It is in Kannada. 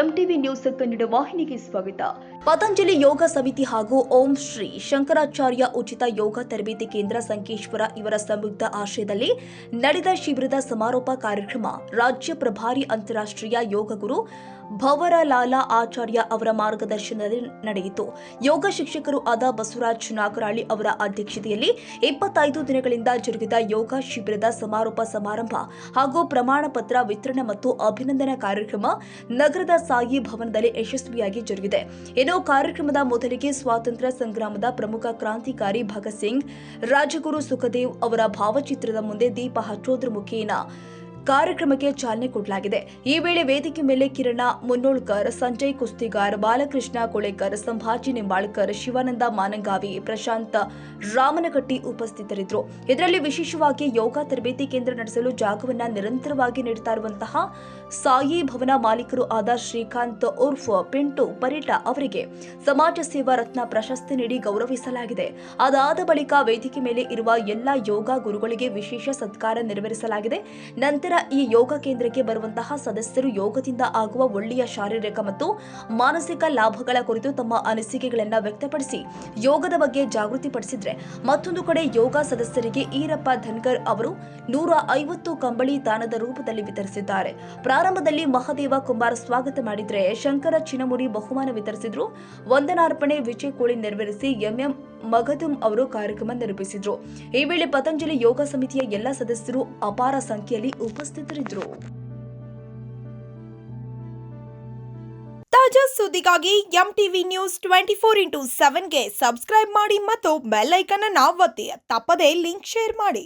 ಎಂಟಿವಿ ನ್ಯೂಸ್ ಕನ್ನಡ ವಾಹಿನಿಗೆ ಸ್ವಾಗತ. ಪತಂಜಲಿ ಯೋಗ ಸಮಿತಿ ಹಾಗೂ ಓಂ ಶ್ರೀ ಶಂಕರಾಚಾರ್ಯ ಉಚಿತ ಯೋಗ ತರಬೇತಿ ಕೇಂದ್ರ ಸಂಕೇಶ್ವರ ಇವರ ಸಂಯುಕ್ತ ಆಶ್ರಯದಲ್ಲಿ ನಡೆದ ಶಿಬಿರದ ಸಮಾರೋಪ ಕಾರ್ಯಕ್ರಮ ರಾಜ್ಯ ಪ್ರಭಾರಿ ಅಂತಾರಾಷ್ಟ್ರೀಯ ಯೋಗ ಗುರು ಭವರಲಾಲ ಆಚಾರ್ಯ ಅವರ ಮಾರ್ಗದರ್ಶನದಲ್ಲಿ ನಡೆಯಿತು. ಯೋಗ ಶಿಕ್ಷಕರು ಆದ ಬಸವರಾಜ್ ನಾಗರಾಳಿ ಅವರ ಅಧ್ಯಕ್ಷತೆಯಲ್ಲಿ 25 ದಿನಗಳಿಂದ ಜರುಗಿದ ಯೋಗ ಶಿಬಿರದ ಸಮಾರೋಪ ಸಮಾರಂಭ ಹಾಗೂ ಪ್ರಮಾಣ ಪತ್ರ ವಿತರಣೆ ಮತ್ತು ಅಭಿನಂದನಾ ಕಾರ್ಯಕ್ರಮ ನಗರದ ಸಾಯಿ ಭವನದಲ್ಲಿ ಯಶಸ್ವಿಯಾಗಿ ಜರುಗಿದೆ. ಇನ್ನು ಕಾರ್ಯಕ್ರಮದ ಮೊದಲಿಗೆ ಸ್ವಾತಂತ್ರ್ಯ ಸಂಗ್ರಾಮದ ಪ್ರಮುಖ ಕ್ರಾಂತಿಕಾರಿ ಭಗತ್ ಸಿಂಗ್, ರಾಜಗುರು ಸುಖದೇವ್ ಅವರ ಭಾವಚಿತ್ರದ ಮುಂದೆ ದೀಪ ಹಚ್ಚೋದ್ರ ಮುಖೇನ ಕಾರ್ಯಕ್ರಮಕ್ಕೆ ಚಾಲನೆ ಕೊಡಲಾಗಿದೆ. ಈ ವೇಳೆ ವೇದಿಕೆ ಮೇಲೆ ಕಿರಣ ಮುನ್ನೋಳ್ಕರ್, ಸಂಜಯ್ ಕುಸ್ತಿಗಾರ್, ಬಾಲಕೃಷ್ಣ ಕೊಳೆಕರ್, ಸಂಭಾಜಿ ನಿಂಬಾಳ್ಕರ್, ಶಿವಾನಂದ ಮಾನಂಗಾವಿ, ಪ್ರಶಾಂತ್ ರಾಮನಗಟ್ಟಿ ಉಪಸ್ಥಿತರಿದ್ದರು. ಇದರಲ್ಲಿ ವಿಶೇಷವಾಗಿ ಯೋಗ ತರಬೇತಿ ಕೇಂದ್ರ ನಡೆಸಲು ಜಾಗವನ್ನು ನಿರಂತರವಾಗಿ ನೀಡುತ್ತಾ ಇರುವಂತಹ ಸಾಯಿ ಭವನ ಮಾಲೀಕರು ಆದ ಶ್ರೀಕಾಂತ್ ಉರ್ಫ್ ಪಿಂಟು ಪರಿಟ ಅವರಿಗೆ ಸಮಾಜ ಸೇವಾ ರತ್ನ ಪ್ರಶಸ್ತಿ ನೀಡಿ ಗೌರವಿಸಲಾಗಿದೆ. ಅದಾದ ಬಳಿಕ ವೇದಿಕೆ ಮೇಲೆ ಇರುವ ಎಲ್ಲ ಯೋಗ ಗುರುಗಳಿಗೆ ವಿಶೇಷ ಸತ್ಕಾರ ನೆರವೇರಿಸಲಾಗಿದೆ. ನಂತರ ಈ ಯೋಗ ಕೇಂದ್ರಕ್ಕೆ ಬರುವಂತಹ ಸದಸ್ಯರು ಯೋಗದಿಂದ ಆಗುವ ಒಳ್ಳೆಯ ಶಾರೀರಿಕ ಮತ್ತು ಮಾನಸಿಕ ಲಾಭಗಳ ಕುರಿತು ತಮ್ಮ ಅನಿಸಿಕೆಗಳನ್ನು ವ್ಯಕ್ತಪಡಿಸಿ ಯೋಗದ ಬಗ್ಗೆ ಜಾಗೃತಿ ಪಡಿಸಿದ್ರೆ, ಮತ್ತೊಂದು ಕಡೆ ಯೋಗ ಸದಸ್ಯರಿಗೆ ಈರಪ್ಪ ಧನ್ಗರ್ ಅವರು 150 ಕಂಬಳಿ ದಾನದ ರೂಪದಲ್ಲಿ ವಿತರಿಸಿದ್ದಾರೆ. ಪ್ರಾರಂಭದಲ್ಲಿ ಮಹದೇವ ಕುಮಾರ್ ಸ್ವಾಗತ ಮಾಡಿದ್ರೆ, ಶಂಕರ ಚಿನಮುರಿ ಬಹುಮಾನ ವಿತರಿಸಿದ್ರು. ವಂದನಾರ್ಪಣೆ ವಿಜಯ್ ಕೋಳಿ ನೆರವೇರಿಸಿ ಎಂಎಂ ಮಗದುಂ ಅವರು ಕಾರ್ಯಕ್ರಮ ನಿರ್ವಹಿಸಿದ್ರು. ಈ ವೇಳೆ ಪತಂಜಲಿ ಯೋಗ ಸಮಿತಿಯ ಎಲ್ಲ ಸದಸ್ಯರು ಅಪಾರ ಸಂಖ್ಯೆಯಲ್ಲಿ ಉಪಸ್ಥಿತರಿದ್ದರು. ತಾಜಾ ಸುದ್ದಿಗಾಗಿ ಎಂಟಿವಿ ನ್ಯೂಸ್ 24x7ಗೆ ಸಬ್ಸ್ಕ್ರೈಬ್ ಮಾಡಿ ಮತ್ತು ಬೆಲ್ ಐಕಾನ್ ಅನ್ನು ಒತ್ತಿ. ತಪ್ಪದೇ ಲಿಂಕ್ ಶೇರ್ ಮಾಡಿ.